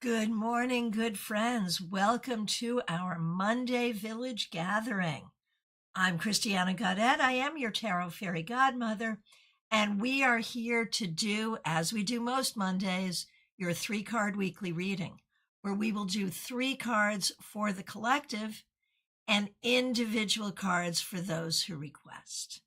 Good morning, good friends. Welcome to our Monday Village Gathering. I'm Christiana Gaudet. I am your Tarot Fairy Godmother, and we are here to do, as we do most Mondays, your 3-card weekly reading, where we will do 3 cards for the collective and individual cards for those who request.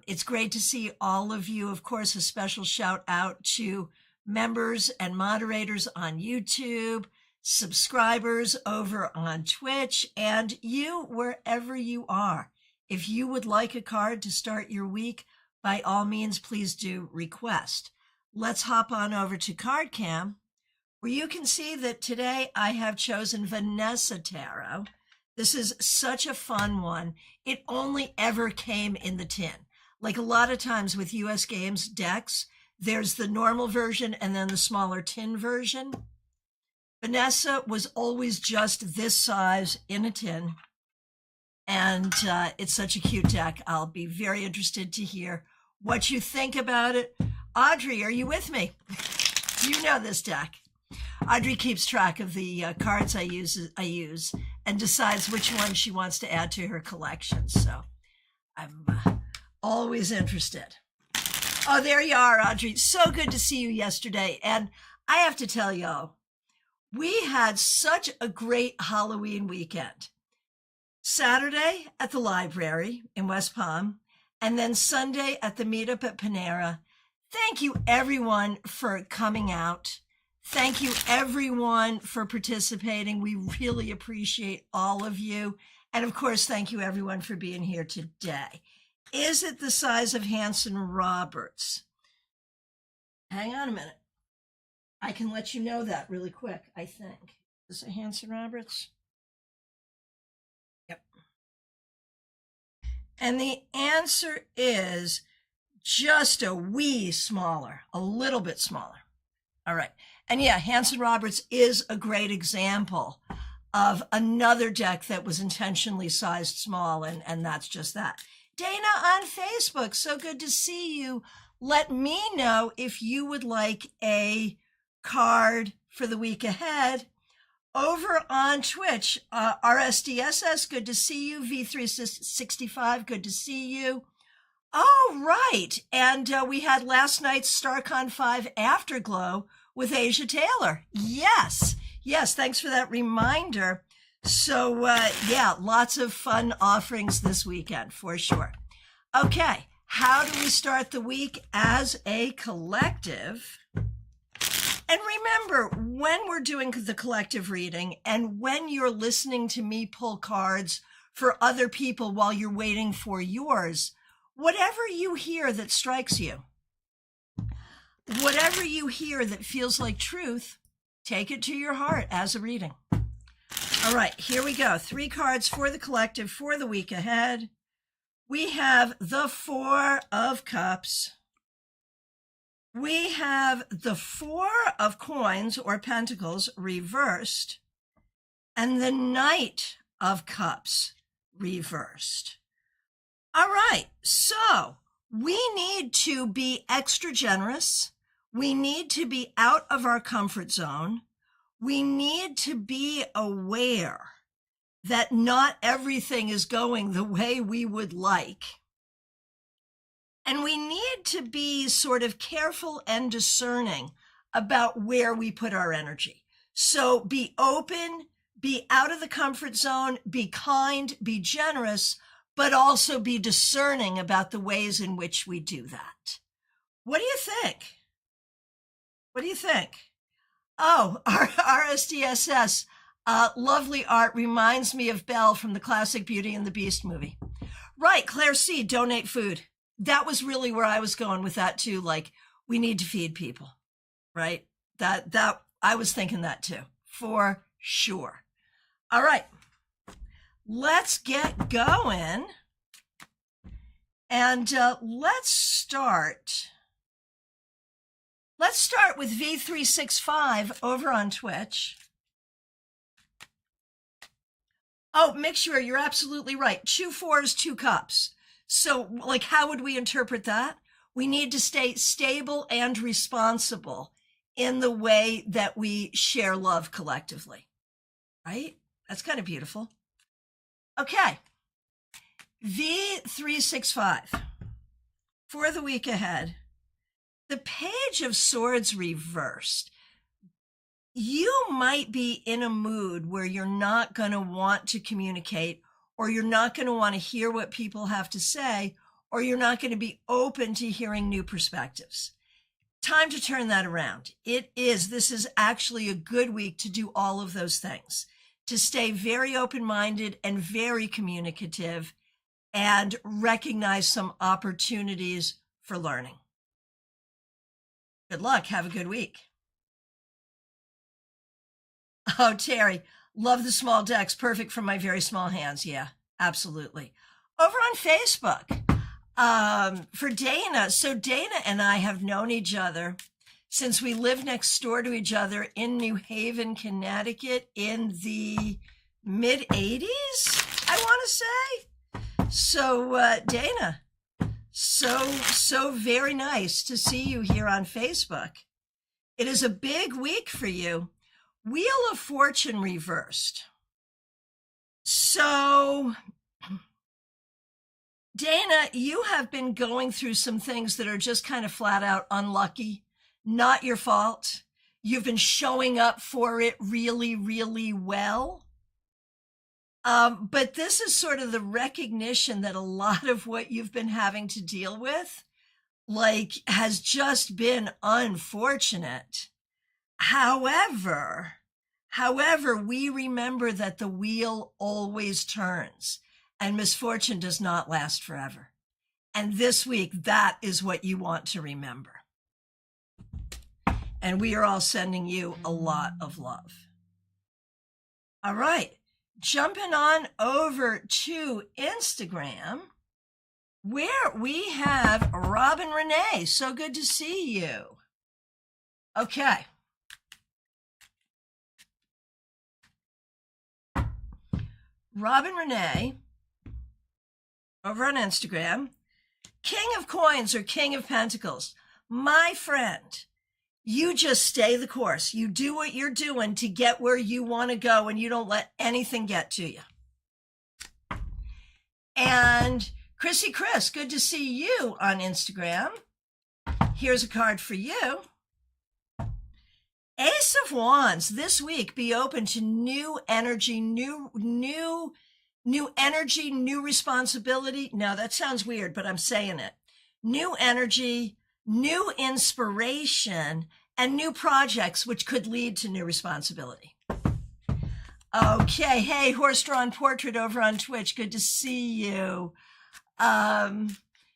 It's great to see all of you. Of course, a special shout out to members and moderators on YouTube, subscribers over on Twitch, and you wherever you are. If you would like a card to start your week, by all means, please do request. Let's hop on over to CardCam, where you can see that today I have chosen Vanessa Tarot. This is such a fun one. It only ever came in the tin. Like a lot of times with US Games decks, there's the normal version and then the smaller tin version. Vanessa was always just this size in a tin. And it's such a cute deck. I'll be very interested to hear what you think about it. Audrey, are you with me? You know this deck. Audrey keeps track of the cards I use and decides which one she wants to add to her collection. So I'm always interested. Oh, there you are, Audrey. So good to see you yesterday. And I have to tell y'all, we had such a great Halloween weekend. Saturday at the library in West Palm, and then Sunday at the meetup at Panera. Thank you, everyone, for coming out. Thank you, everyone, for participating. We really appreciate all of you. And, of course, thank you, everyone, for being here today. Is it the size of Hanson Roberts? Hang on a minute. I can let you know that really quick, I think. Is it Hanson Roberts? Yep. And the answer is just a wee smaller, a little bit smaller. All right. And yeah, Hanson Roberts is a great example of another deck that was intentionally sized small, and that's just that. Dana on Facebook, so good to see you. Let me know if you would like a card for the week ahead. Over on Twitch, RSDSS, good to see you. V365, good to see you. Oh, right. And we had last night's StaarCon 5 Afterglow with Asia Taylor. Yes, thanks for that reminder. So, yeah, lots of fun offerings this weekend, for sure. Okay, how do we start the week as a collective? And remember, when we're doing the collective reading and when you're listening to me pull cards for other people while you're waiting for yours, whatever you hear that strikes you, whatever you hear that feels like truth, take it to your heart as a reading. All right, here we go. 3 cards for the collective for the week ahead. We have the 4 of Cups. We have the 4 of Coins or Pentacles reversed, and the Knight of Cups reversed. All right, so we need to be extra generous. We need to be out of our comfort zone. We need to be aware that not everything is going the way we would like. And we need to be sort of careful and discerning about where we put our energy. So be open, be out of the comfort zone, be kind, be generous, but also be discerning about the ways in which we do that. What do you think? What do you think? Oh, our RSDSS, lovely art reminds me of Belle from the classic Beauty and the Beast movie. Right, Claire C., donate food. That was really where I was going with that too. Like, we need to feed people, right? That I was thinking that too, for sure. All right, let's get going. And let's start with V365 over on Twitch. Oh, Mixture, you're absolutely right. 2 4s, 2 cups. So, like, how would we interpret that? We need to stay stable and responsible in the way that we share love collectively, right? That's kind of beautiful. Okay. V365 for the week ahead. The Page of Swords reversed. You might be in a mood where you're not going to want to communicate, or you're not going to want to hear what people have to say, or you're not going to be open to hearing new perspectives. Time to turn that around. This is actually a good week to do all of those things, to stay very open-minded and very communicative and recognize some opportunities for learning. Good luck. Have a good week. Oh, Terry, love the small decks. Perfect for my very small hands. Yeah, absolutely. Over on Facebook, for Dana. So Dana and I have known each other since we lived next door to each other in New Haven, Connecticut in the mid 80s, I want to say. So Dana, so very nice to see you here on Facebook. It is a big week for you. Wheel of Fortune reversed. So, Dana, you have been going through some things that are just kind of flat out unlucky, not your fault. You've been showing up for it really, really well. But this is sort of the recognition that a lot of what you've been having to deal with, has just been unfortunate. However, we remember that the wheel always turns and misfortune does not last forever. And this week, that is what you want to remember. And we are all sending you a lot of love. All right, jumping on over to Instagram, where we have Robin Renee. So good to see you. Okay. Robin Renee, over on Instagram, King of Coins or King of Pentacles. My friend, you just stay the course. You do what you're doing to get where you want to go, and you don't let anything get to you. And Chrissy Chris, good to see you on Instagram. Here's a card for you. Ace of Wands, this week, be open to new energy, new energy, new responsibility. No, that sounds weird, but I'm saying it. New energy, new inspiration, and new projects, which could lead to new responsibility. Okay, hey, horse-drawn portrait over on Twitch. Good to see you.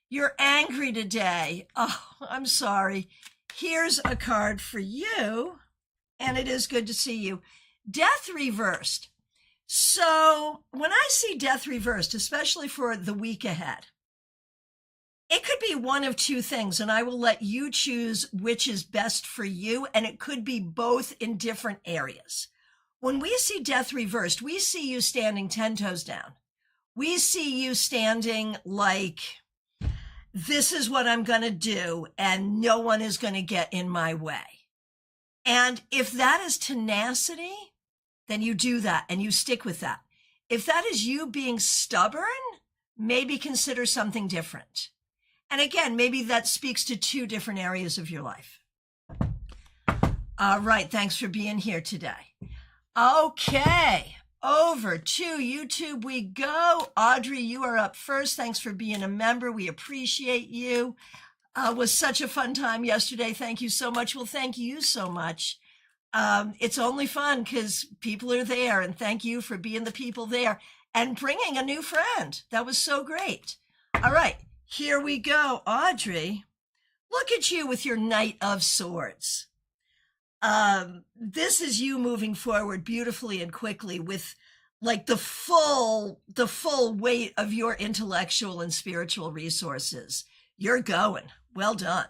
You're angry today. Oh, I'm sorry. Here's a card for you. And it is good to see you. Death reversed. So when I see death reversed, especially for the week ahead, it could be one of two things, and I will let you choose which is best for you, and it could be both in different areas. When we see death reversed, we see you standing 10 toes down. We see you standing like, this is what I'm going to do, and no one is going to get in my way. And if that is tenacity, then you do that and you stick with that. If that is you being stubborn, maybe consider something different. And again, maybe that speaks to two different areas of your life. All right, thanks for being here today. Okay, over to YouTube we go. Audrey, you are up first. Thanks for being a member. We appreciate you. Was such a fun time yesterday. Thank you so much. Well, thank you so much. It's only fun because people are there, and thank you for being the people there and bringing a new friend. That was so great. All right, here we go. Audrey, look at you with your Knight of Swords. This is you moving forward beautifully and quickly with the full weight of your intellectual and spiritual resources. You're going. Well done.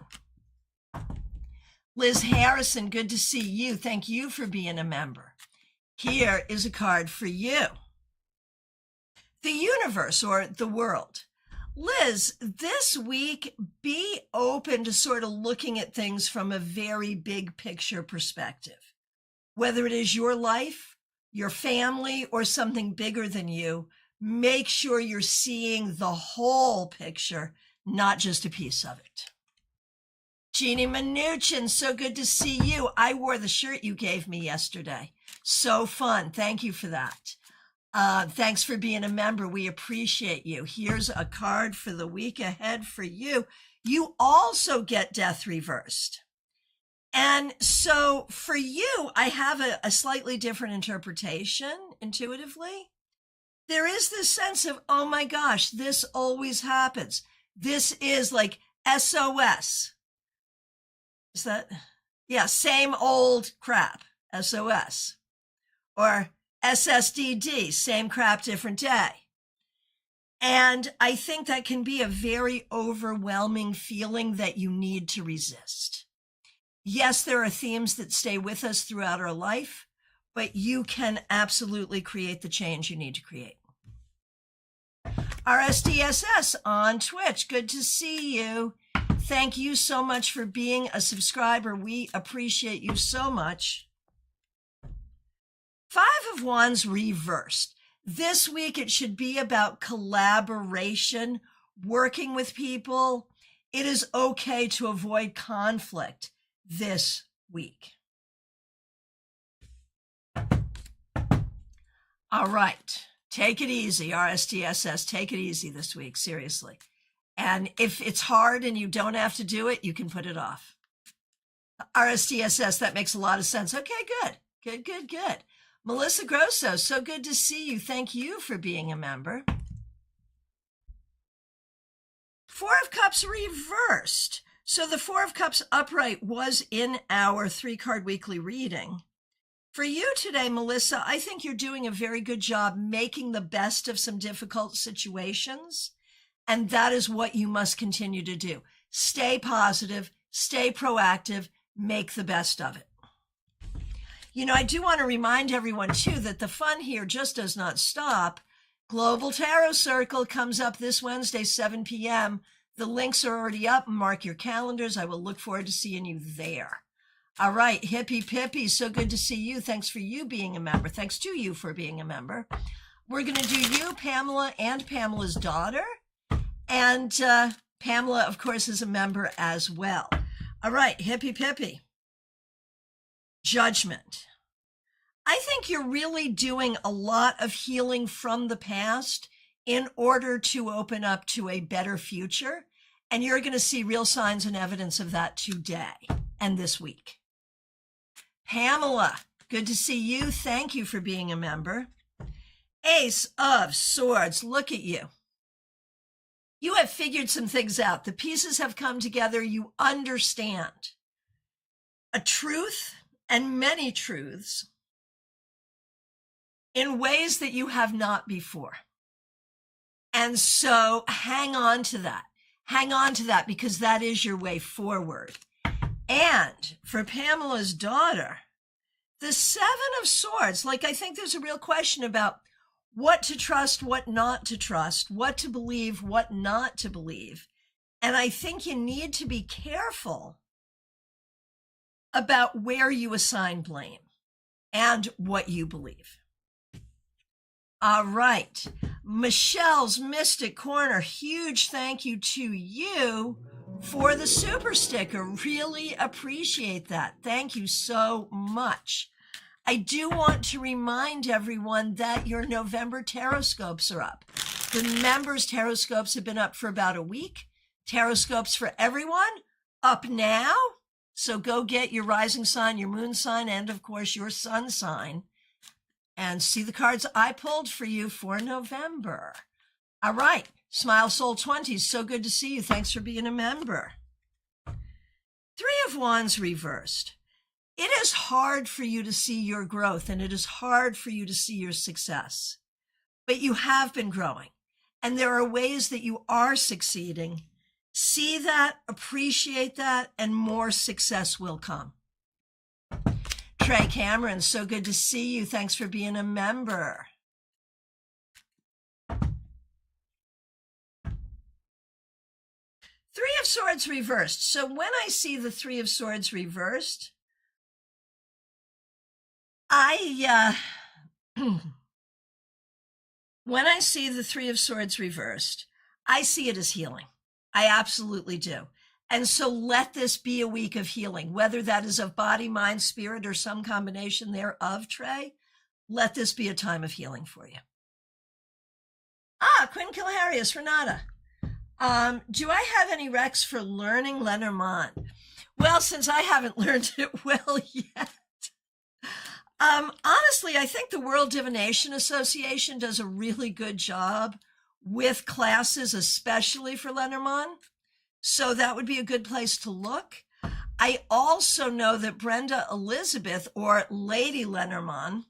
Liz Harrison, good to see you. Thank you for being a member. Here is a card for you. The universe or the world. Liz, this week, be open to sort of looking at things from a very big picture perspective. Whether it is your life, your family, or something bigger than you, make sure you're seeing the whole picture, not just a piece of it. Jeannie Mnuchin, so good to see you. I wore the shirt you gave me yesterday. So fun. Thank you for that. Thanks for being a member. We appreciate you. Here's a card for the week ahead for you. You also get death reversed. And so for you, I have a slightly different interpretation intuitively. There is this sense of, oh my gosh, this always happens. This is like SOS. Is that? Yeah, same old crap, SOS. Or SSDD, same crap, different day. And I think that can be a very overwhelming feeling that you need to resist. Yes, there are themes that stay with us throughout our life, but you can absolutely create the change you need to create. RSDSS on Twitch, good to see you. Thank you so much for being a subscriber. We appreciate you so much. Five of Wands reversed. This week, it should be about collaboration, working with people. It is okay to avoid conflict this week. All right. Take it easy, RSDSS. Take it easy this week, seriously. And if it's hard and you don't have to do it, you can put it off. RSDSS, that makes a lot of sense. Okay, good. Melissa Grosso, so good to see you. Thank you for being a member. Four of Cups reversed. So the Four of Cups upright was in our 3-card weekly reading. For you today, Melissa, I think you're doing a very good job making the best of some difficult situations. And that is what you must continue to do. Stay positive, stay proactive, make the best of it. You know, I do want to remind everyone, too, that the fun here just does not stop. Global Tarot Circle comes up this Wednesday, 7 p.m. The links are already up. Mark your calendars. I will look forward to seeing you there. All right, Hippie Pippy, so good to see you. Thanks for you being a member. Thanks to you for being a member. We're going to do you, Pamela, and Pamela's daughter. And Pamela, of course, is a member as well. All right, Hippie Pippy. Judgment. I think you're really doing a lot of healing from the past in order to open up to a better future. And you're going to see real signs and evidence of that today and this week. Pamela, good to see you. Thank you for being a member. Ace of Swords, look at you. You have figured some things out. The pieces have come together. You understand a truth and many truths in ways that you have not before. And so hang on to that. Hang on to that because that is your way forward. And for Pamela's daughter, the Seven of Swords, like I think there's a real question about what to trust, what not to trust, what to believe, what not to believe. And I think you need to be careful about where you assign blame and what you believe. All right. Michelle's Mystic Corner, huge thank you to you for the super sticker. Really appreciate that. Thank you so much. I do want to remind everyone that your November Taroscopes are up. The members' Taroscopes have been up for about a week. Taroscopes for everyone up now. So go get your rising sign, your moon sign, and of course your sun sign. And see the cards I pulled for you for November. All right. Smile Soul 20, so good to see you. Thanks for being a member. Three of Wands reversed. It is hard for you to see your growth, and it is hard for you to see your success. But you have been growing, and there are ways that you are succeeding. See that, appreciate that, and more success will come. Trey Cameron, so good to see you. Thanks for being a member. Three of Swords reversed. So when I see the Three of Swords reversed, when I see the Three of Swords reversed, I see it as healing. I absolutely do. And so let this be a week of healing, whether that is of body, mind, spirit, or some combination thereof, Trey. Let this be a time of healing for you. Quinn Kilharius, Renata. Do I have any recs for learning Lenormand? Well, since I haven't learned it well yet. Honestly, I think the World Divination Association does a really good job with classes, especially for Lenormand. So that would be a good place to look. I also know that Brenda Elizabeth, or Lady Lenormand,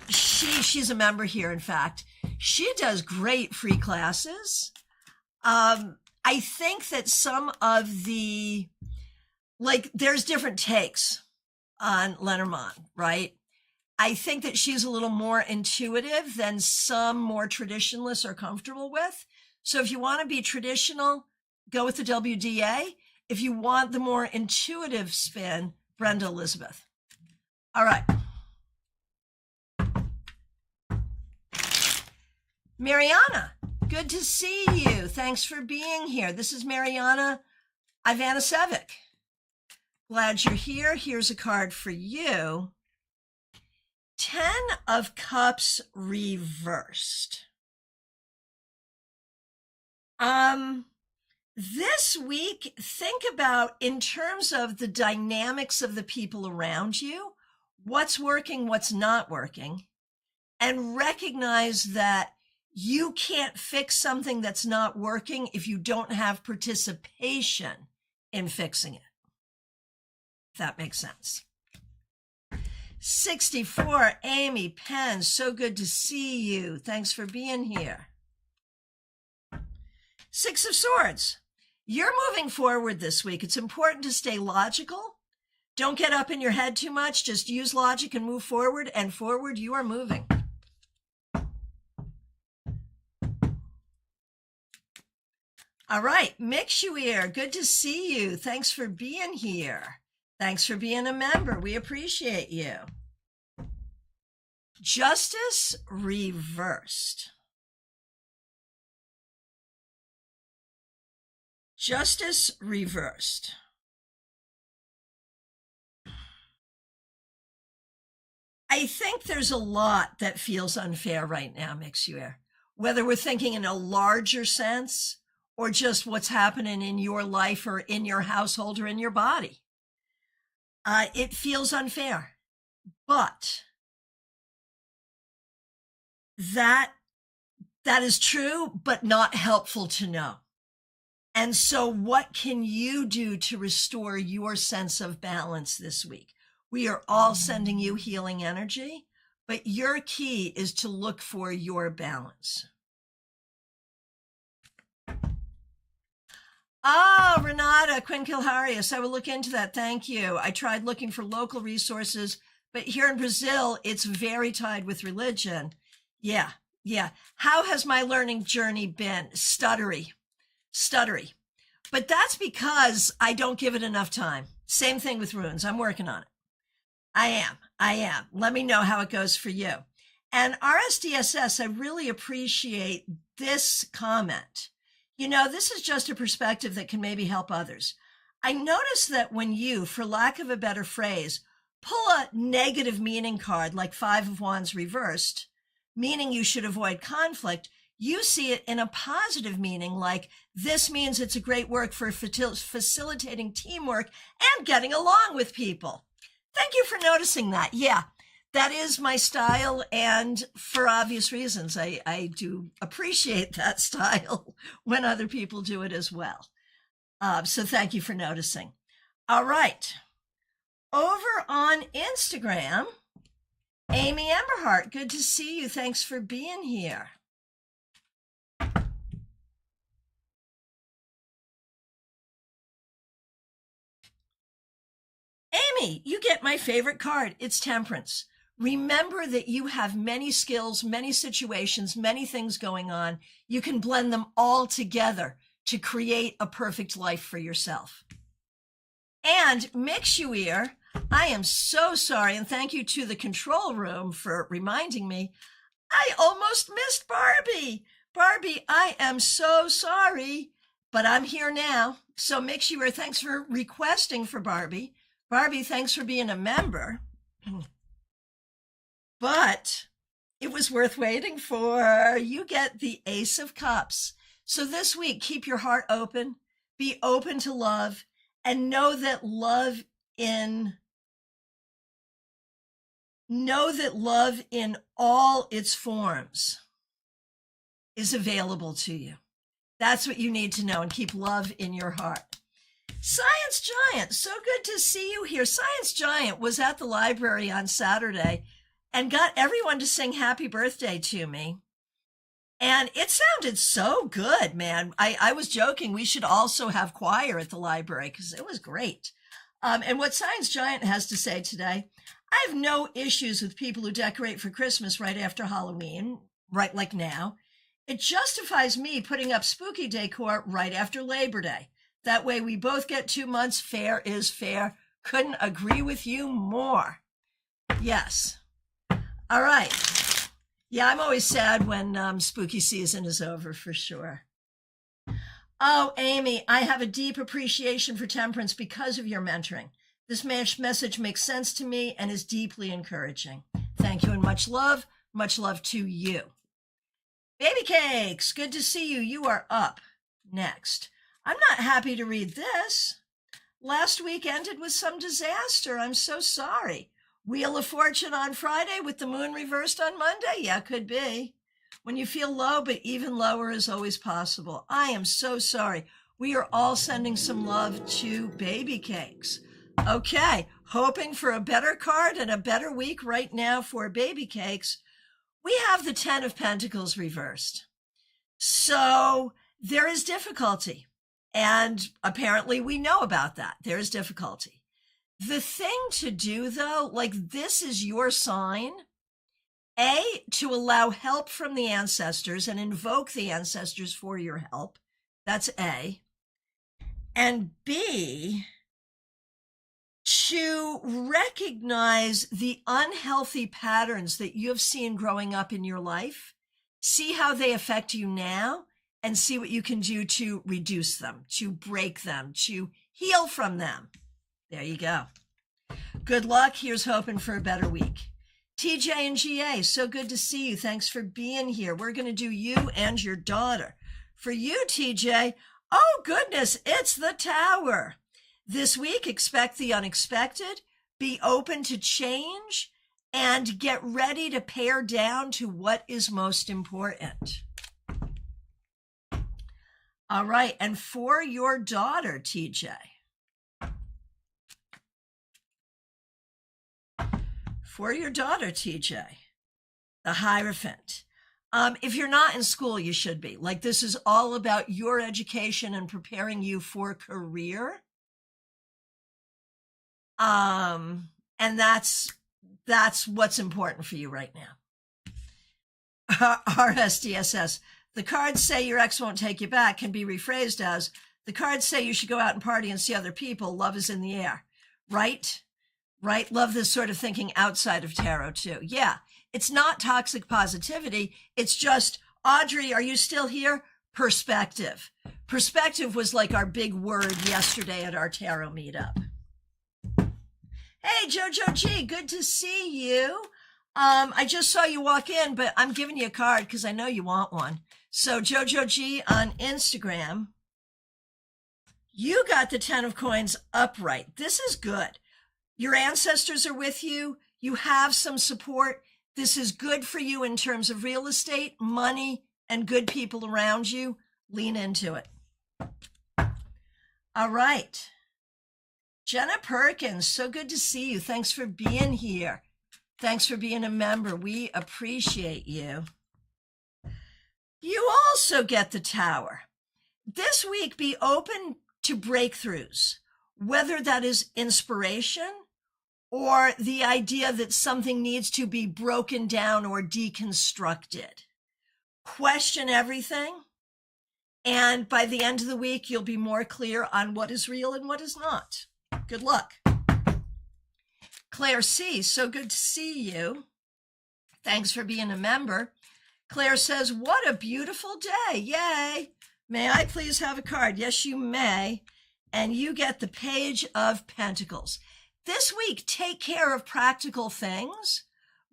she's a member here, in fact. She does great free classes. I think that some of the, there's different takes on Lenormand, right? I think that she's a little more intuitive than some more traditionalists are comfortable with. So if you want to be traditional, go with the WDA. If you want the more intuitive spin, Brenda Elizabeth. All right. Mariana, good to see you. Thanks for being here. This is Mariana Ivanasevic. Glad you're here. Here's a card for you. 10 of Cups reversed. This week, think about, in terms of the dynamics of the people around you, what's working, what's not working, and recognize that you can't fix something that's not working if you don't have participation in fixing it. If that makes sense. 64, Amy Penn, so good to see you. Thanks for being here. 6 of Swords. You're moving forward this week. It's important to stay logical. Don't get up in your head too much. Just use logic and move forward. And forward, you are moving. All right, Mixuir, good to see you. Thanks for being here. Thanks for being a member. We appreciate you. Justice reversed. Justice reversed. I think there's a lot that feels unfair right now, Mixuir. Whether we're thinking in a larger sense or just what's happening in your life or in your household or in your body. It feels unfair, but that is true, but not helpful to know. And so what can you do to restore your sense of balance this week? We are all sending you healing energy, but your key is to look for your balance. Renata Quinn Kilharius, I will look into that. Thank you. I tried looking for local resources, but here in Brazil, it's very tied with religion. Yeah. How has my learning journey been? Stuttery. But that's because I don't give it enough time. Same thing with runes. I'm working on it. I am. Let me know how it goes for you. And RSDSS, I really appreciate this comment. You know, this is just a perspective that can maybe help others. I noticed that when you, for lack of a better phrase, pull a negative meaning card like 5 of Wands reversed, meaning you should avoid conflict, you see it in a positive meaning, like this means it's a great work for facilitating teamwork and getting along with people. Thank you for noticing that. Yeah, that is my style, and for obvious reasons, I do appreciate that style when other people do it as well. So thank you for noticing. All right. Over on Instagram, Amy Emberhart, good to see you. Thanks for being here. Amy, you get my favorite card. It's Temperance. Remember that you have many skills, many situations, many things going on. You can blend them all together to create a perfect life for yourself. And Mixuir, I am so sorry, and thank you to the control room for reminding me. I almost missed Barbie. Barbie, I am so sorry, but I'm here now. So Mixuir, thanks for requesting for Barbie. Barbie, thanks for being a member. But it was worth waiting for. You get the Ace of Cups. So this week, keep your heart open, be open to love, and know that love in all its forms is available to you. That's what you need to know, and keep love in your heart. Science Giant, so good to see you here. Science Giant was at the library on Saturday and got everyone to sing happy birthday to me. And it sounded so good, man. I was joking. We should also have choir at the library because it was great. And what Science Giant has to say today, I have no issues with people who decorate for Christmas right after Halloween, right like now. It justifies me putting up spooky decor right after Labor Day. That way we both get 2 months. Fair is fair. Couldn't agree with you more. Yes. All right. Yeah, I'm always sad when spooky season is over, for sure. Oh, Amy, I have a deep appreciation for temperance because of your mentoring. This message makes sense to me and is deeply encouraging. Thank you and much love to you. Baby Cakes, good to see you. You are up next. I'm not happy to read this. Last week ended with some disaster. I'm so sorry. Wheel of Fortune on Friday with the moon reversed on Monday? Yeah, could be. When you feel low, but even lower is always possible. I am so sorry. We are all sending some love to Baby Cakes. Okay, hoping for a better card and a better week right now for Baby Cakes. We have the 10 of Pentacles reversed. So there is difficulty. And apparently we know about that. There is difficulty. The thing to do, though, like this is your sign, A, to allow help from the ancestors and invoke the ancestors for your help. That's A. And B, to recognize the unhealthy patterns that you have seen growing up in your life, see how they affect you now, and see what you can do to reduce them, to break them, to heal from them. There you go. Good luck. Here's hoping for a better week. TJ and GA, so good to see you. Thanks for being here. We're going to do you and your daughter. For you, TJ, oh goodness, it's the Tower. This week, expect the unexpected, be open to change, and get ready to pare down to what is most important. All right, and for your daughter, TJ. For your daughter, TJ, the Hierophant. If you're not in school, you should be. Like, this is all about your education and preparing you for career. And that's what's important for you right now. RSDSS. The cards say your ex won't take you back can be rephrased as, the cards say you should go out and party and see other people. Love is in the air. Right? Right? Love this sort of thinking outside of tarot too. Yeah. It's not toxic positivity. It's just, Audrey, are you still here? Perspective. Perspective was like our big word yesterday at our tarot meetup. Hey, Jojo G, good to see you. I just saw you walk in, but I'm giving you a card because I know you want one. So Jojo G on Instagram, you got the 10 of coins upright. This is good. Your ancestors are with you. You have some support. This is good for you in terms of real estate, money, and good people around you. Lean into it. All right. Jenna Perkins, so good to see you. Thanks for being here. Thanks for being a member. We appreciate you. You also get the Tower. This week, be open to breakthroughs, whether that is inspiration or the idea that something needs to be broken down or deconstructed. Question everything And by the end of the week, you'll be more clear on what is real and what is not. Good luck. Claire C., so good to see you. Thanks for being a member. Claire says, what a beautiful day. Yay. May I please have a card? Yes, you may. And you get the Page of Pentacles. This week, take care of practical things,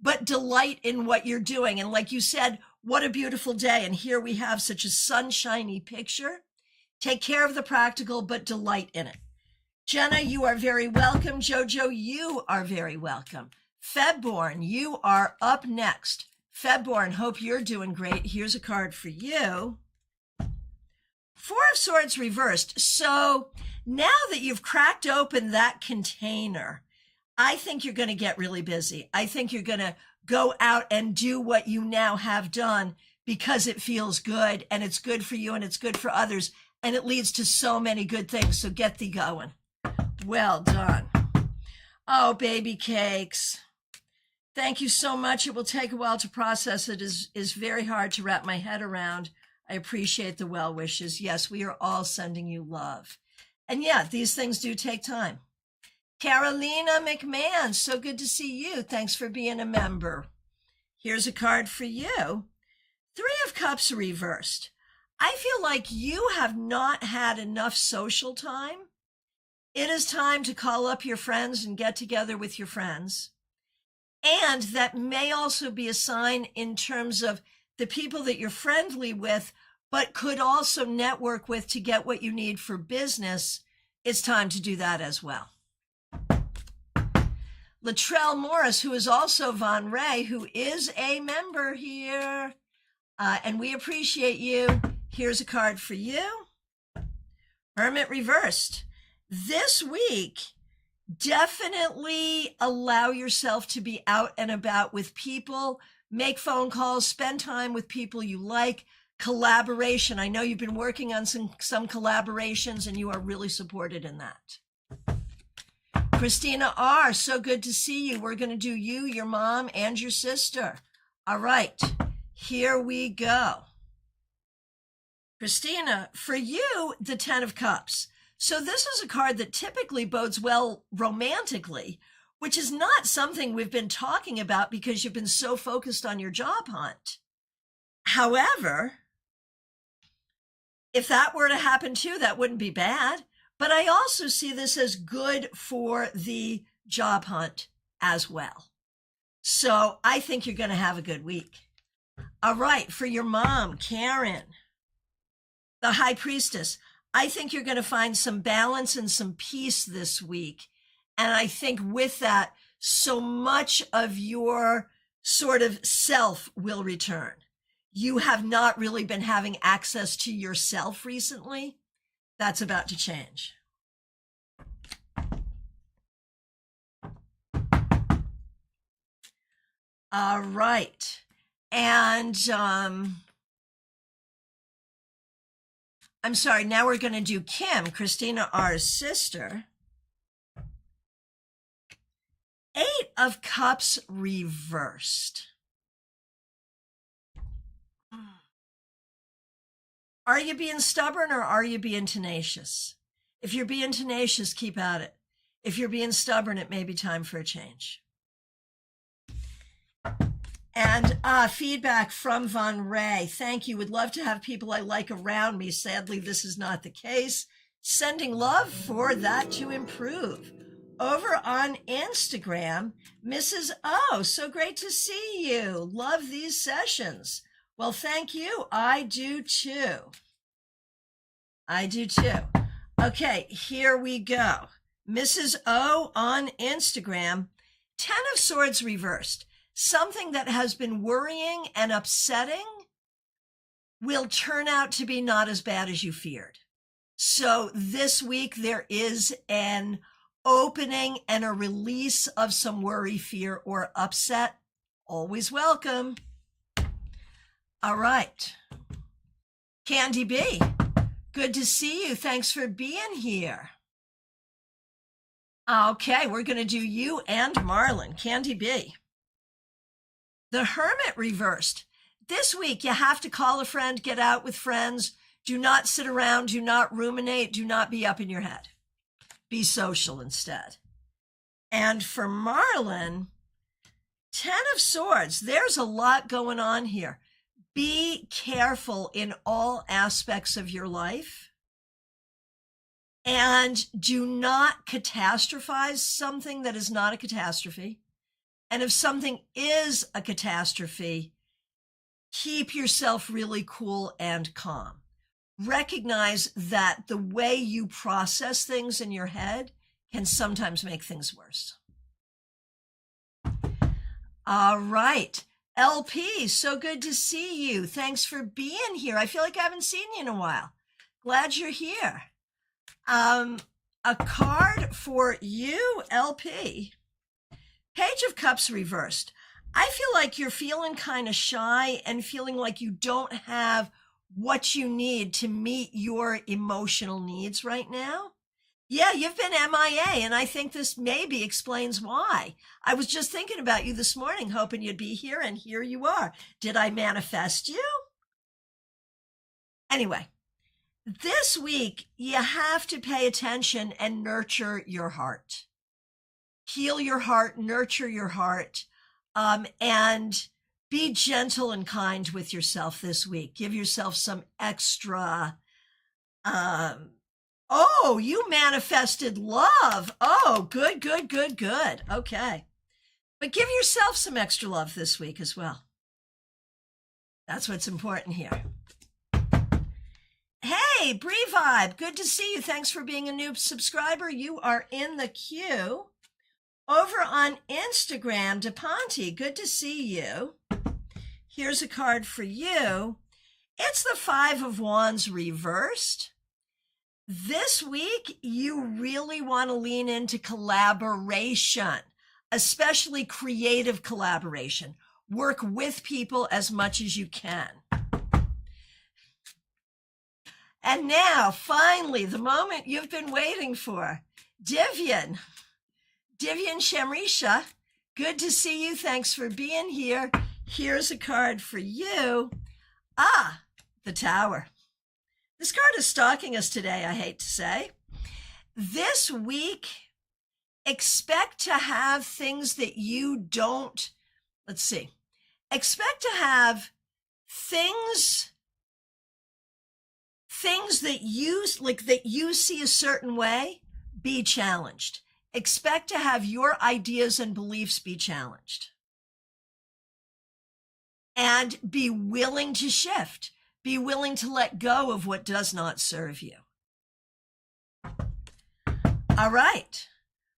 but delight in what you're doing. And like you said, what a beautiful day. And here we have such a sunshiny picture. Take care of the practical, but delight in it. Jenna, you are very welcome. Jojo, you are very welcome. Febborn, you are up next. Febborn, hope you're doing great. Here's a card for you. Four of Swords reversed. So now that you've cracked open that container, I think you're going to get really busy. I think you're going to go out and do what you now have done because it feels good and it's good for you and it's good for others and it leads to so many good things. So get thee going. Well done. Oh, baby cakes. Thank you so much. It will take a while to process. It is very hard to wrap my head around. I appreciate the well wishes. Yes, we are all sending you love. And yeah, these things do take time. Carolina McMahon, so good to see you. Thanks for being a member. Here's a card for you. Three of Cups reversed. I feel like you have not had enough social time. It is time to call up your friends and get together with your friends. And that may also be a sign in terms of the people that you're friendly with, but could also network with to get what you need for business. It's time to do that as well. Latrell Morris, who is also Von Ray, who is a member here, and we appreciate you. Here's a card for you. Hermit reversed. This week, definitely allow yourself to be out and about with people, make phone calls, spend time with people you like, collaboration. I know you've been working on some collaborations and you are really supported in that. Christina R., so good to see you. We're going to do you, your mom, and your sister. All right, here we go. Christina, for you, the 10 of Cups. So this is a card that typically bodes well romantically, which is not something we've been talking about because you've been so focused on your job hunt. However, if that were to happen too, that wouldn't be bad. But I also see this as good for the job hunt as well. So I think you're going to have a good week. All right, for your mom, Karen, the High Priestess, I think you're going to find some balance and some peace this week. And I think with that, so much of your sort of self will return. You have not really been having access to yourself recently. That's about to change. All right. And I'm sorry, now we're going to do Kim, Christina R's sister. 8 of Cups reversed. Are you being stubborn or are you being tenacious? If you're being tenacious, keep at it. If you're being stubborn, it may be time for a change. And feedback from Von Ray. Thank you. Would love to have people I like around me. Sadly, this is not the case. Sending love for that to improve. Over on Instagram, Mrs. O, so great to see you. Love these sessions. Well, thank you. I do too. I do too. Okay, here we go. Mrs. O on Instagram, 10 of Swords reversed. Something that has been worrying and upsetting will turn out to be not as bad as you feared. So this week there is an opening and a release of some worry, fear, or upset. Always welcome. All right. Candy B, good to see you. Thanks for being here. Okay, we're going to do you and Marlon. Candy B. The Hermit reversed. This week, you have to call a friend, get out with friends, Do not sit around. Do not ruminate. Do not be up in your head. Be social instead. And for Marlin, 10 of Swords, there's a lot going on here. Be careful in all aspects of your life. And do not catastrophize something that is not a catastrophe. And if something is a catastrophe, keep yourself really cool and calm. Recognize that the way you process things in your head can sometimes make things worse. All right. LP, so good to see you. Thanks for being here. I feel like I haven't seen you in a while. Glad you're here. A card for you, LP. Page of Cups reversed. I feel like you're feeling kind of shy and feeling like you don't have what you need to meet your emotional needs right now. Yeah, you've been MIA, and I think this maybe explains why. I was just thinking about you this morning, hoping you'd be here, and here you are. Did I manifest you? Anyway, this week, you have to pay attention and nurture your heart. Heal your heart, nurture your heart, and be gentle and kind with yourself this week. Give yourself some extra... Oh, you manifested love. Oh, good. Okay. But give yourself some extra love this week as well. That's what's important here. Hey, Bree Vibe, good to see you. Thanks for being a new subscriber. You are in the queue. Over on Instagram, DePonte, good to see you. Here's a card for you. It's the Five of Wands reversed. This week, you really want to lean into collaboration, especially creative collaboration. Work with people as much as you can. And now, finally, the moment you've been waiting for. Divyan Shamrisha, good to see you. Thanks for being here. Here's a card for you. The Tower. This card is stalking us today, I hate to say. This week, expect to have things that you don't, expect to have things that you see a certain way be challenged. Expect to have your ideas and beliefs be challenged. And be willing to shift. Be willing to let go of what does not serve you. All right.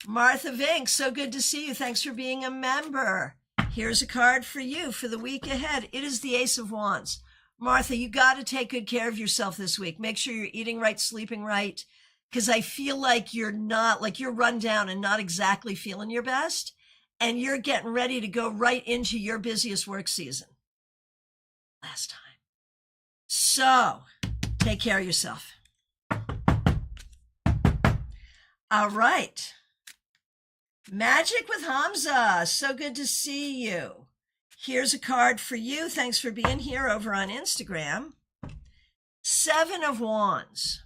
Martha Vink, so good to see you. Thanks for being a member. Here's a card for you for the week ahead. It is the Ace of Wands. Martha, you got to take good care of yourself this week. Make sure you're eating right, sleeping right, because I feel like you're run down and not exactly feeling your best, and you're getting ready to go right into your busiest work season. Last time. So, take care of yourself. All right. Magic with Hamza. So good to see you. Here's a card for you. Thanks for being here over on Instagram. Seven of Wands.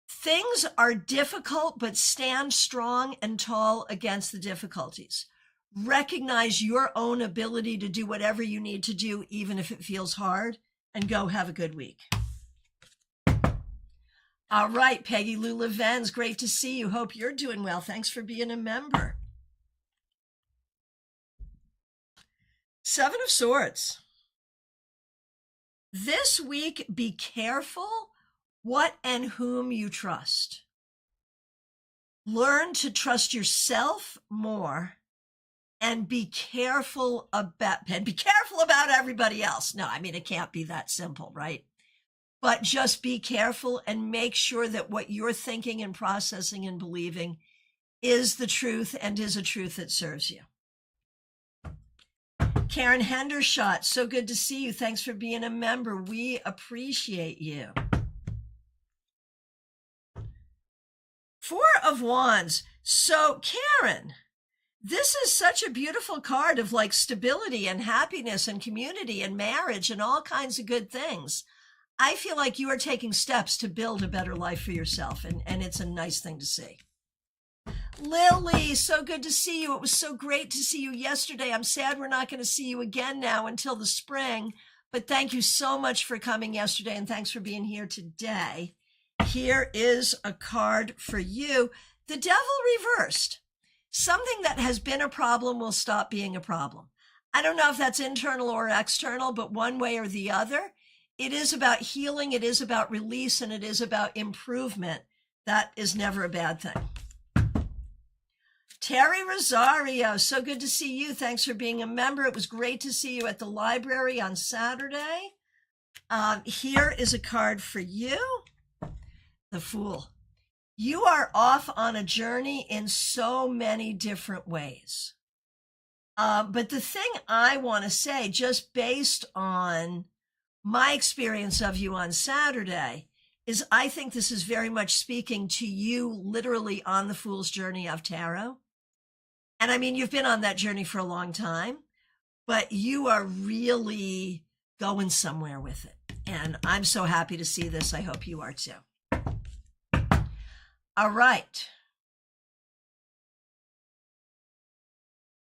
Things are difficult, but stand strong and tall against the difficulties. Recognize your own ability to do whatever you need to do, even if it feels hard, and go have a good week. All right, Peggy Lou Levens, great to see you. Hope you're doing well. Thanks for being a member. Seven of Swords. This week, be careful what and whom you trust. Learn to trust yourself more and be careful about everybody else. No, I mean, it can't be that simple, right? But just be careful and make sure that what you're thinking and processing and believing is the truth and is a truth that serves you. Karen Hendershot, so good to see you. Thanks for being a member. We appreciate you. Four of Wands. So, Karen, this is such a beautiful card of like stability and happiness and community and marriage and all kinds of good things. I feel like you are taking steps to build a better life for yourself, and it's a nice thing to see. Lily, so good to see you. It was so great to see you yesterday. I'm sad we're not going to see you again now until the spring, but thank you so much for coming yesterday, and thanks for being here today. Here is a card for you. The Devil reversed. Something that has been a problem will stop being a problem. I don't know if that's internal or external, but one way or the other, it is about healing, it is about release, and it is about improvement. That is never a bad thing. Terry Rosario, so good to see you. Thanks for being a member. It was great to see you at the library on Saturday. Here is a card for you. The Fool. You are off on a journey in so many different ways. But the thing I want to say, just based on my experience of you on Saturday, is I think this is very much speaking to you literally on the Fool's journey of tarot. And I mean, you've been on that journey for a long time, but you are really going somewhere with it. And I'm so happy to see this. I hope you are too. All right.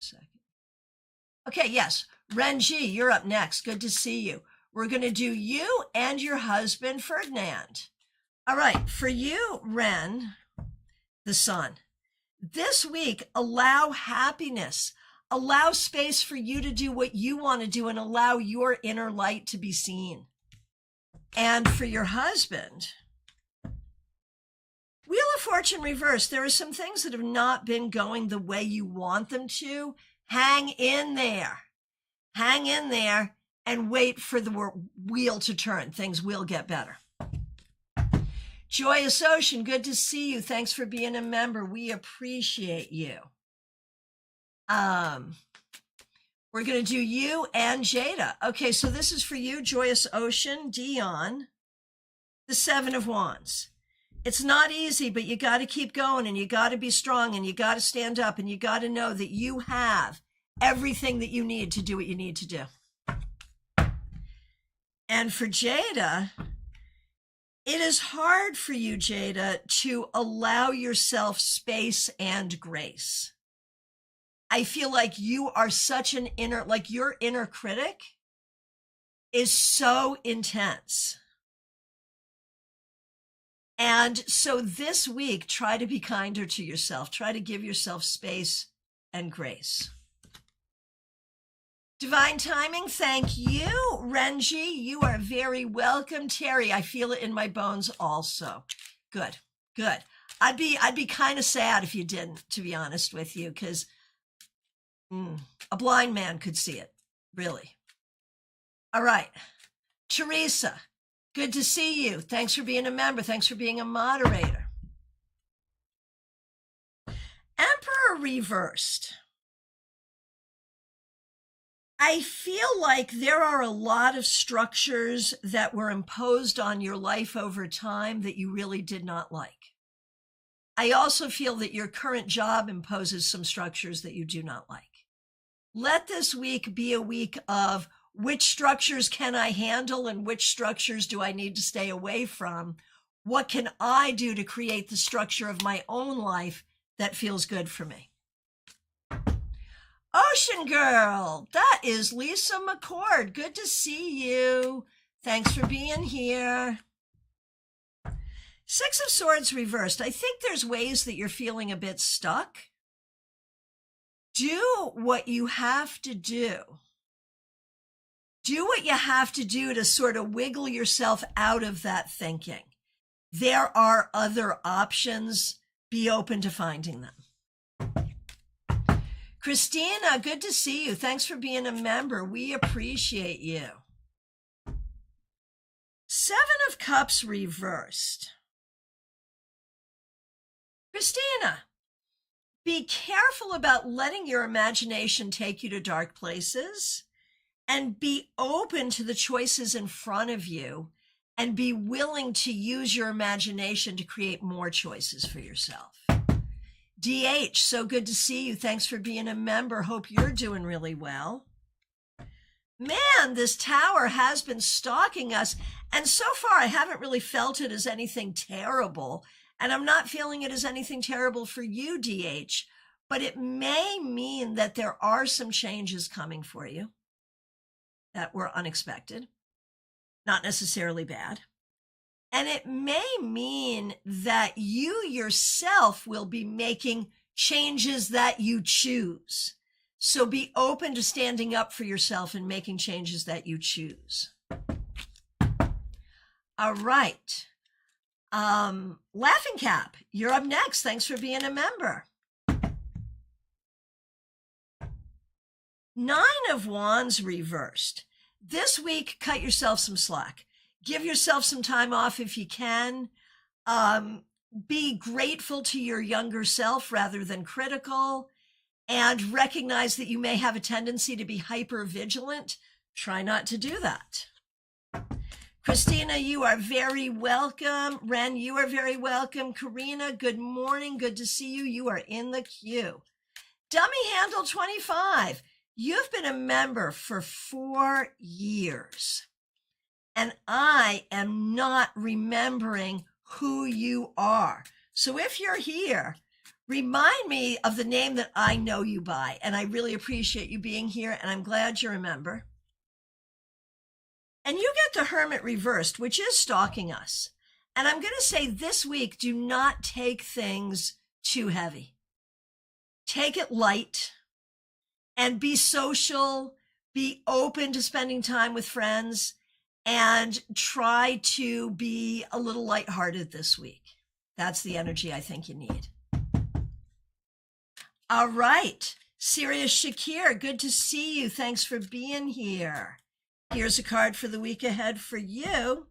Second. Okay, yes. Renji, you're up next. Good to see you. We're going to do you and your husband, Ferdinand. All right. For you, Ren, the Sun. This week, allow happiness. Allow space for you to do what you want to do and allow your inner light to be seen. And for your husband, Wheel of Fortune reversed. There are some things that have not been going the way you want them to. Hang in there. Hang in there and wait for the wheel to turn. Things will get better. Joyous Ocean, good to see you. Thanks for being a member. We appreciate you. We're going to do you and Jada. Okay, so this is for you, Joyous Ocean, Dion, the Seven of Wands. It's not easy, but you got to keep going and you got to be strong and you got to stand up and you got to know that you have everything that you need to do what you need to do. And for Jada, it is hard for you, Jada, to allow yourself space and grace. I feel like you are such an your inner critic is so intense. And so this week, try to be kinder to yourself. Try to give yourself space and grace. Divine Timing, thank you. Renji, you are very welcome. Terry, I feel it in my bones also. Good, good. I'd be kind of sad if you didn't, to be honest with you, because a blind man could see it, really. All right. Teresa, good to see you. Thanks for being a member. Thanks for being a moderator. Emperor reversed. I feel like there are a lot of structures that were imposed on your life over time that you really did not like. I also feel that your current job imposes some structures that you do not like. Let this week be a week of which structures can I handle and which structures do I need to stay away from? What can I do to create the structure of my own life that feels good for me? Ocean Girl, that is Lisa McCord. Good to see you. Thanks for being here. Six of Swords reversed. I think there's ways that you're feeling a bit stuck. Do what you have to do. Do what you have to do to sort of wiggle yourself out of that thinking. There are other options. Be open to finding them. Christina, good to see you. Thanks for being a member. We appreciate you. Seven of Cups reversed. Christina, be careful about letting your imagination take you to dark places and be open to the choices in front of you and be willing to use your imagination to create more choices for yourself. DH, so good to see you. Thanks for being a member. Hope you're doing really well. Man, this tower has been stalking us. And so far, I haven't really felt it as anything terrible. And I'm not feeling it as anything terrible for you, DH. But it may mean that there are some changes coming for you that were unexpected, not necessarily bad. And it may mean that you yourself will be making changes that you choose. So be open to standing up for yourself and making changes that you choose. All right. Laughing Cap, you're up next. Thanks for being a member. 9 of Wands reversed. This week, cut yourself some slack. Give yourself some time off if you can. Be grateful to your younger self rather than critical. And recognize that you may have a tendency to be hyper vigilant. Try not to do that. Christina, you are very welcome. Ren, you are very welcome. Karina, good morning. Good to see you. You are in the queue. Dummy Handle 25. You've been a member for 4 years. And I am not remembering who you are. So if you're here, remind me of the name that I know you by, and I really appreciate you being here, and I'm glad you remember. And you get the Hermit reversed, which is stalking us. And I'm going to say this week, do not take things too heavy. Take it light and be social, be open to spending time with friends, and try to be a little lighthearted this week. That's the energy I think you need. All right, Sirius Shakir, good to see you. Thanks for being here. Here's a card for the week ahead for you.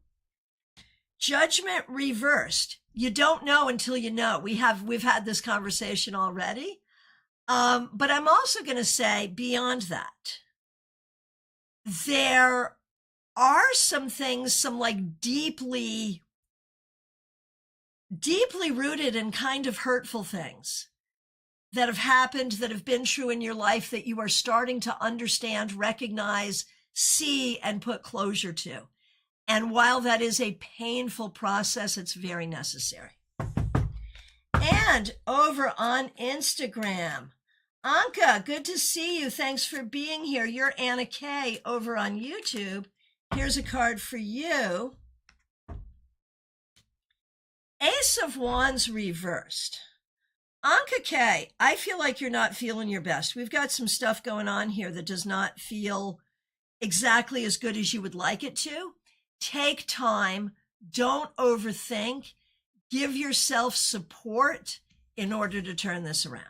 Judgment reversed. You don't know until you know. We've had this conversation already. But I'm also going to say beyond that, there are some things, some like deeply rooted and kind of hurtful things that have happened, that have been true in your life that you are starting to understand, recognize, see, and put closure to. And while that is a painful process, it's very necessary. And over on Instagram, Anka, good to see you. Thanks for being here. You're Anna K over on YouTube. Here's a card for you. Ace of Wands reversed. Anka K, I feel like you're not feeling your best. We've got some stuff going on here that does not feel exactly as good as you would like it to. Take time. Don't overthink. Give yourself support in order to turn this around.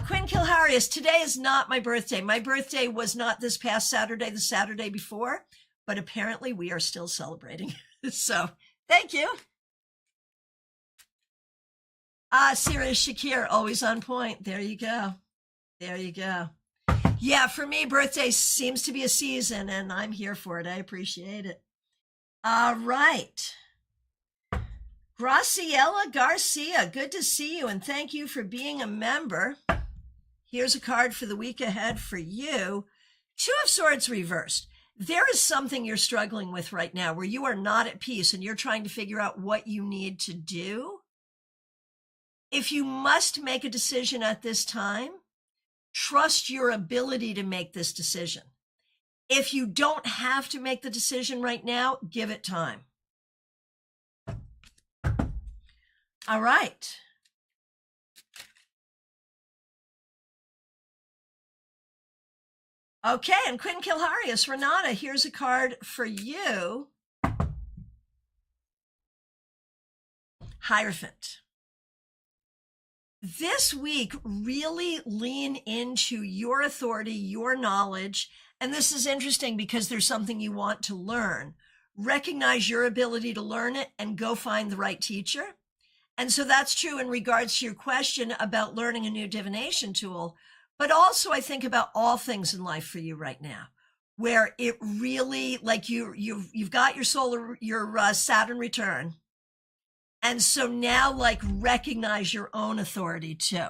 Quinn Kilharius, today is not my birthday. My birthday was not this past Saturday, the Saturday before, but apparently we are still celebrating. So thank you. Sirius Shakir, always on point. There you go. There you go. Yeah, for me, birthday seems to be a season, and I'm here for it. I appreciate it. All right. Graciela Garcia, good to see you, and thank you for being a member. Here's a card for the week ahead for you. Two of Swords reversed. There is something you're struggling with right now where you are not at peace and you're trying to figure out what you need to do. If you must make a decision at this time, trust your ability to make this decision. If you don't have to make the decision right now, give it time. All right. Okay, and Quinn Kilharius, Renata, here's a card for you. Hierophant. This week, really lean into your authority, your knowledge. And this is interesting because there's something you want to learn. Recognize your ability to learn it and go find the right teacher. And so that's true in regards to your question about learning a new divination tool, but also I think about all things in life for you right now, where it really, like you've got your solar, your Saturn return. And so now, like, recognize your own authority too.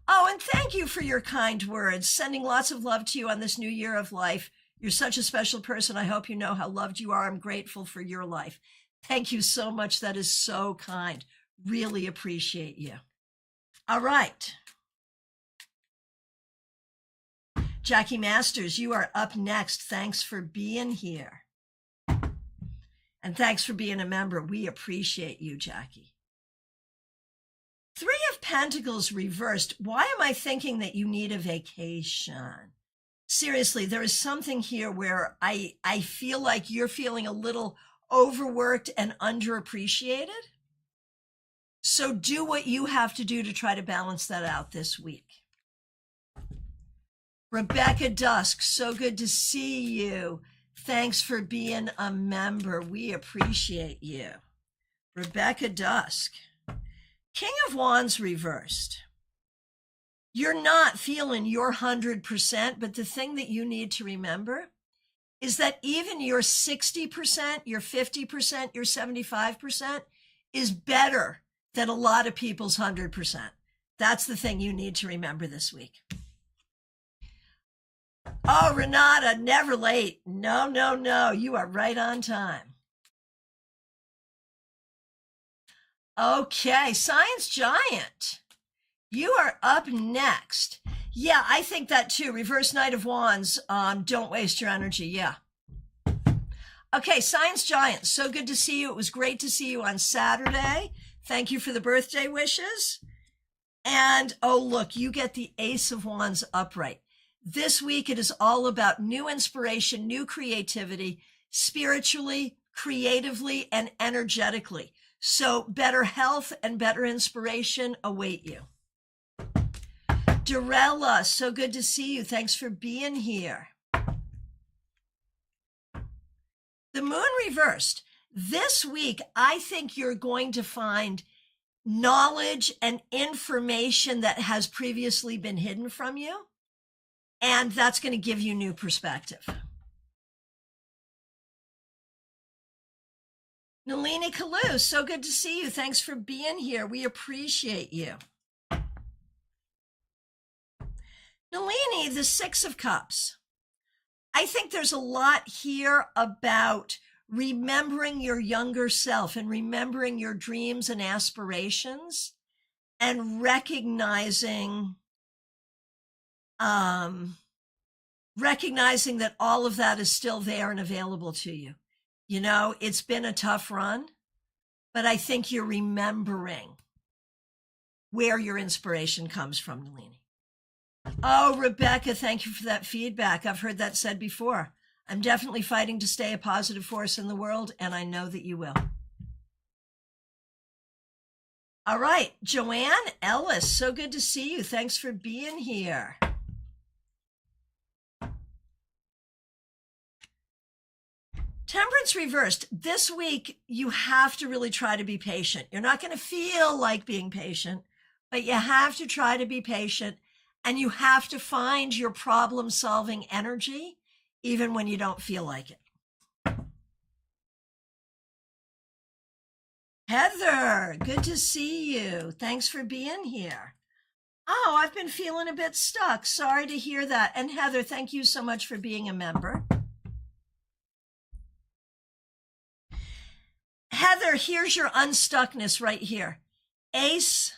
Oh, Oh, and thank you for your kind words. Sending lots of love to you on this new year of life. You're such a special person. I hope you know how loved you are. I'm grateful for your life. Thank you so much. That is so kind. Really appreciate you. All right. Jackie Masters, you are up next. Thanks for being here. And thanks for being a member. We appreciate you, Jackie. Three of Pentacles reversed. Why am I thinking that you need a vacation? Seriously, there is something here where I feel like you're feeling a little overworked and underappreciated. So do what you have to do to try to balance that out this week. Rebecca Dusk, so good to see you. Thanks for being a member. We appreciate you. Rebecca Dusk. King of Wands reversed. You're not feeling your 100%, but the thing that you need to remember is that even your 60%, your 50%, your 75% is better than a lot of people's 100%. That's the thing you need to remember this week. Oh, Renata, never late. No, no, no. You are right on time. Okay, Science Giant. You are up next. Yeah, I think that too. Reverse Knight of Wands. Don't waste your energy. Yeah. Okay, Science Giant. So good to see you. It was great to see you on Saturday. Thank you for the birthday wishes. And, oh, look, you get the Ace of Wands upright. This week, it is all about new inspiration, new creativity, spiritually, creatively, and energetically. So better health and better inspiration await you. Dorella, so good to see you. Thanks for being here. The moon reversed. This week, I think you're going to find knowledge and information that has previously been hidden from you. And that's going to give you new perspective. Nalini Kalu, so good to see you. Thanks for being here. We appreciate you. Nalini, the Six of Cups. I think there's a lot here about remembering your younger self and remembering your dreams and aspirations and recognizing that all of that is still there and available to you. You know, it's been a tough run, but I think you're remembering where your inspiration comes from, Nalini. Oh, Rebecca, thank you for that feedback. I've heard that said before. I'm definitely fighting to stay a positive force in the world, and I know that you will. All right, Joanne Ellis, so good to see you. Thanks for being here. Temperance reversed. This week, you have to really try to be patient. You're not going to feel like being patient, but you have to try to be patient, and you have to find your problem-solving energy even when you don't feel like it. Heather, good to see you. Thanks for being here. Oh, I've been feeling a bit stuck. Sorry to hear that. And Heather, thank you so much for being a member. Heather, here's your unstuckness right here. Ace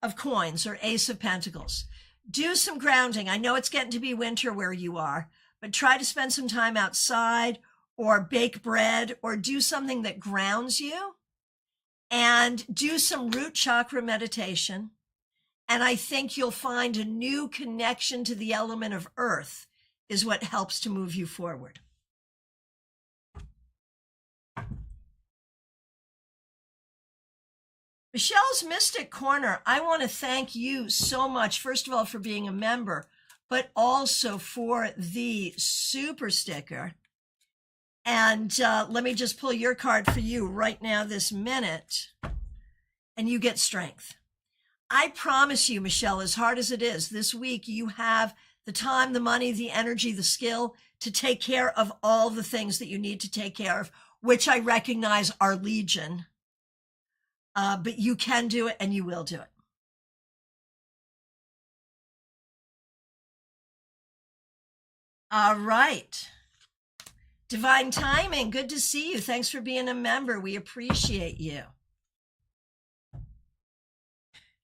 of Coins or Ace of Pentacles. Do some grounding. I know it's getting to be winter where you are, but try to spend some time outside or bake bread or do something that grounds you and do some root chakra meditation. And I think you'll find a new connection to the element of earth is what helps to move you forward. Michelle's Mystic Corner, I want to thank you so much, first of all, for being a member, but also for the super sticker. And let me just pull your card for you right now this minute, and you get strength. I promise you, Michelle, as hard as it is, this week you have the time, the money, the energy, the skill to take care of all the things that you need to take care of, which I recognize are legion. But you can do it and you will do it. All right. Divine Timing, good to see you. Thanks for being a member. We appreciate you.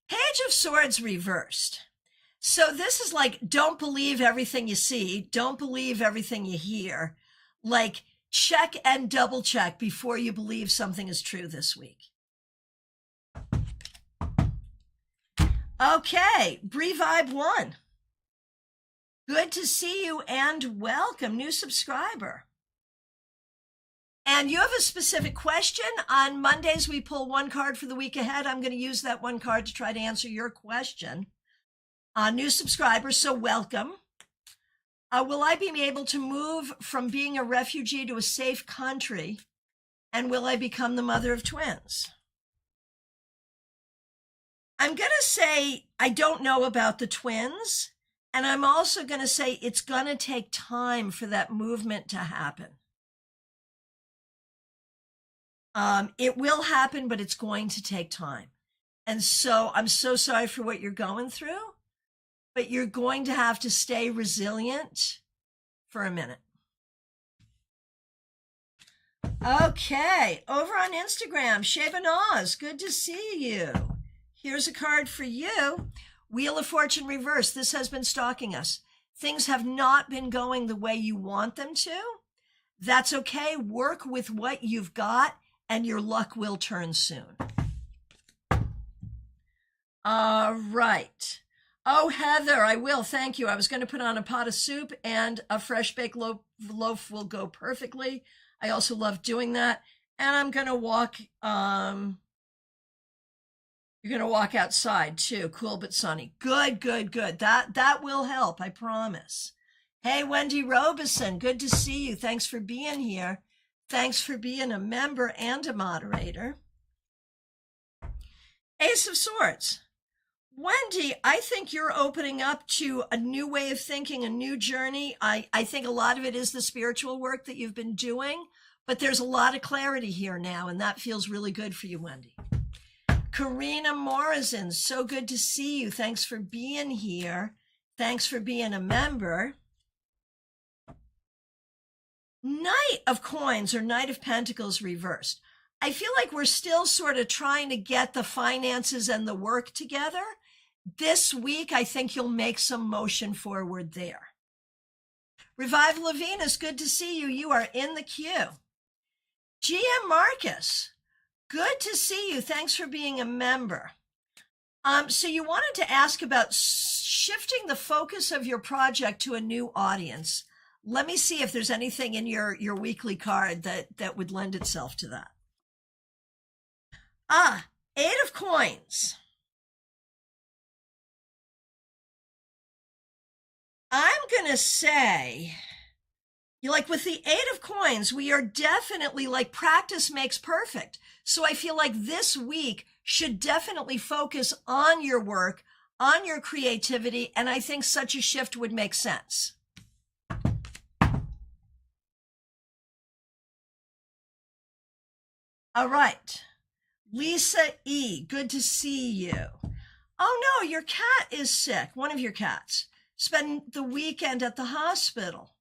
Page of Swords reversed. So this is like, don't believe everything you see. Don't believe everything you hear. Like, check and double check before you believe something is true this week. Okay, Bree Vibe 1. Good to see you and welcome, new subscriber. And you have a specific question. On Mondays, we pull one card for the week ahead. I'm going to use that one card to try to answer your question. New subscriber, so welcome. Will I be able to move from being a refugee to a safe country? And will I become the mother of twins? I'm going to say I don't know about the twins. And I'm also going to say it's going to take time for that movement to happen. It will happen, but it's going to take time. And so I'm so sorry for what you're going through, but you're going to have to stay resilient for a minute. Okay, over on Instagram, Shabanaz, good to see you. Here's a card for you. Wheel of Fortune reverse. This has been stalking us. Things have not been going the way you want them to. That's okay. Work with what you've got and your luck will turn soon. All right. Oh, Heather, I will. Thank you. I was going to put on a pot of soup and a fresh baked loaf will go perfectly. I also love doing that. And I'm going to walk, you're going to walk outside too. Cool but sunny. Good, good, good. That will help. I promise. Hey, Wendy Robeson. Good to see you. Thanks for being here. Thanks for being a member and a moderator. Ace of Swords. Wendy, I think you're opening up to a new way of thinking, a new journey. I think a lot of it is the spiritual work that you've been doing, but there's a lot of clarity here now, and that feels really good for you, Wendy. Karina Morrison, so good to see you. Thanks for being here. Thanks for being a member. Knight of Coins or Knight of Pentacles reversed. I feel like we're still sort of trying to get the finances and the work together. This week, I think you'll make some motion forward there. Revival of Venus, good to see you. You are in the queue. GM Marcus, good to see you. Thanks for being a member. So you wanted to ask about shifting the focus of your project to a new audience. Let me see if there's anything in your weekly card that would lend itself to that. Eight of Coins. I'm going to say, like with the Eight of Coins, we are definitely like practice makes perfect. So I feel like this week should definitely focus on your work, on your creativity, and I think such a shift would make sense. All right. Lisa E., good to see you. Oh no, your cat is sick. One of your cats. Spent the weekend at the hospital.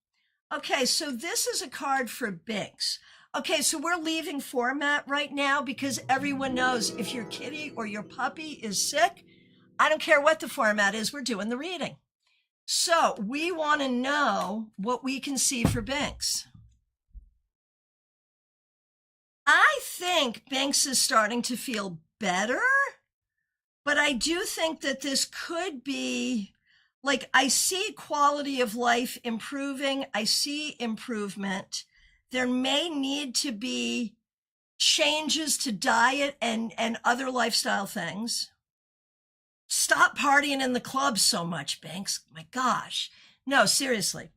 Okay, so this is a card for Binks. Okay, so we're leaving format right now because everyone knows if your kitty or your puppy is sick, I don't care what the format is, we're doing the reading. So we want to know what we can see for Binks. I think Binks is starting to feel better, but I do think that this could be, like, I see quality of life improving. I see improvement. There may need to be changes to diet and other lifestyle things. Stop partying in the club so much, Binks. My gosh. No, seriously.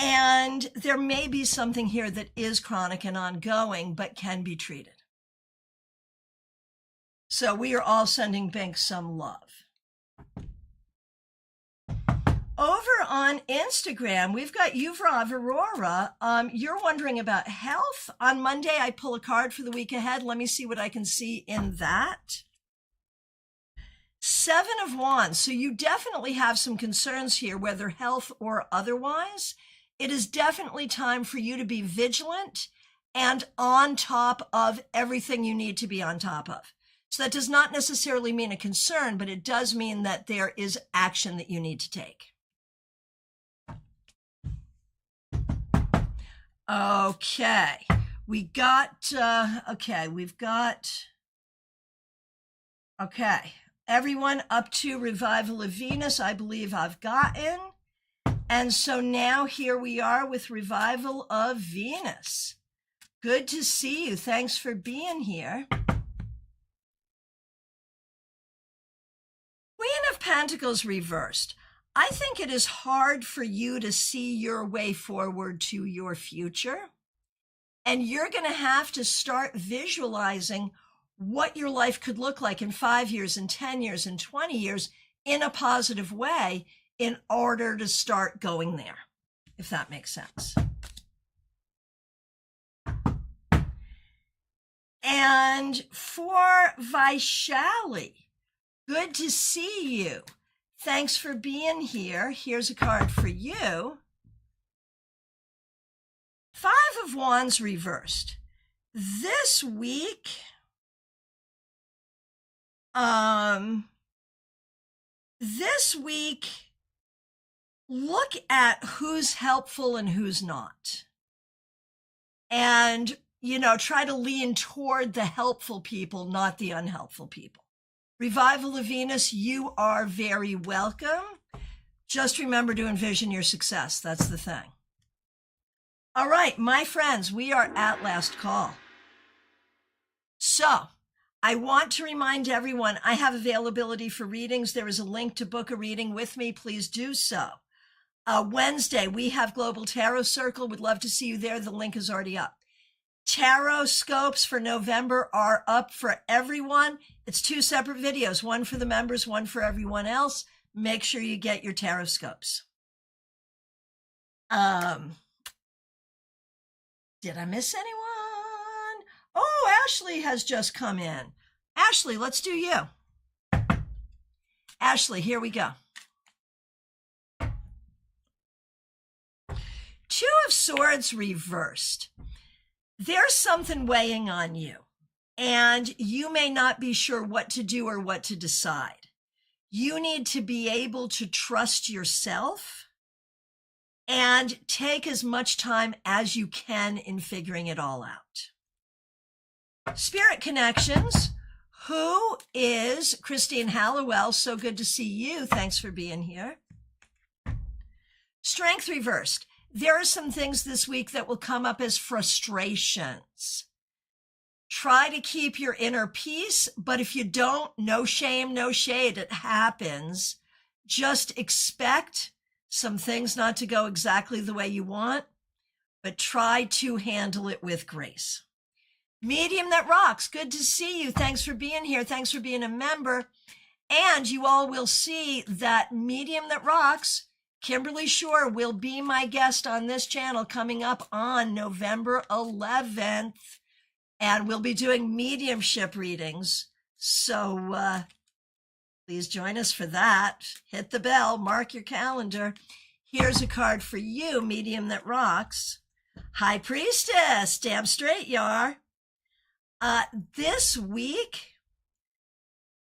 And there may be something here that is chronic and ongoing, but can be treated. So we are all sending Binks some love. Over on Instagram, we've got Yuvrov Aurora. You're wondering about health. On Monday, I pull a card for the week ahead. Let me see what I can see in that. Seven of Wands. So you definitely have some concerns here, whether health or otherwise. It is definitely time for you to be vigilant and on top of everything you need to be on top of. So that does not necessarily mean a concern, but it does mean that there is action that you need to take. Okay, we've got, everyone up to Revival of Venus, I believe I've gotten. And so now here we are with Revival of Venus. Good to see you. Thanks for being here. Queen of Pentacles reversed. I think it is hard for you to see your way forward to your future. And you're going to have to start visualizing what your life could look like in 5 years, in 10 years, in 20 years in a positive way in order to start going there, if that makes sense. And for Vaishali, good to see you. Thanks for being here. Here's a card for you. Five of Wands reversed. This week, look at who's helpful and who's not. And, try to lean toward the helpful people, not the unhelpful people. Revival of Venus, you are very welcome. Just remember to envision your success. That's the thing. All right, my friends, we are at last call. So I want to remind everyone, I have availability for readings. There is a link to book a reading with me. Please do so. Wednesday, we have Global Tarot Circle. Would love to see you there. The link is already up. Tarot scopes for November are up for everyone. It's 2 separate videos, one for the members, one for everyone else. Make sure you get your tarot scopes. Did I miss anyone? Oh, Ashley has just come in. Ashley, let's do you. Ashley, here we go. 2 of Swords reversed. There's something weighing on you, and you may not be sure what to do or what to decide. You need to be able to trust yourself and take as much time as you can in figuring it all out. Spirit Connections, who is Christine Hallowell? So good to see you. Thanks for being here. Strength reversed. There are some things this week that will come up as frustrations. Try to keep your inner peace, but if you don't, no shame, no shade, it happens. Just expect some things not to go exactly the way you want, but try to handle it with grace. Medium that rocks, good to see you. Thanks for being here. Thanks for being a member. And you all will see that Medium that rocks, Kimberly Shore, will be my guest on this channel coming up on November 11th. And we'll be doing mediumship readings. So please join us for that. Hit the bell, mark your calendar. Here's a card for you, Medium that rocks. High Priestess, damn straight you are. This week,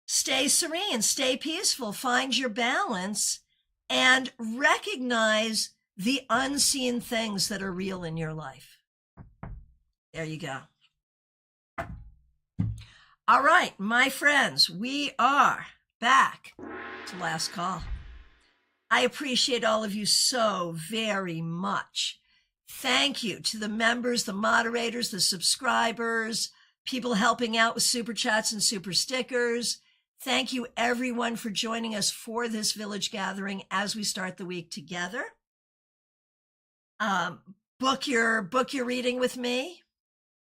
stay serene, stay peaceful, find your balance, and recognize the unseen things that are real in your life. There you go. All right, my friends, we are back to last call. I appreciate all of you so very much. Thank you to the members, the moderators, the subscribers, people helping out with super chats and super stickers. Thank you everyone for joining us for this village gathering as we start the week together. Book your reading with me.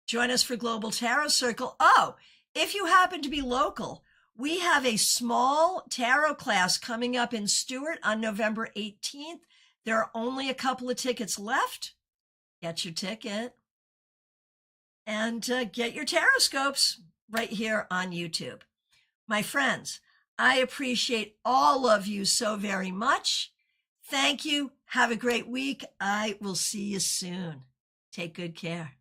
Join us for Global Tarot Circle. Oh, if you happen to be local, we have a small tarot class coming up in Stewart on November 18th. There are only a couple of tickets left. Get your ticket and get your tarot scopes right here on YouTube. My friends, I appreciate all of you so very much. Thank you. Have a great week. I will see you soon. Take good care.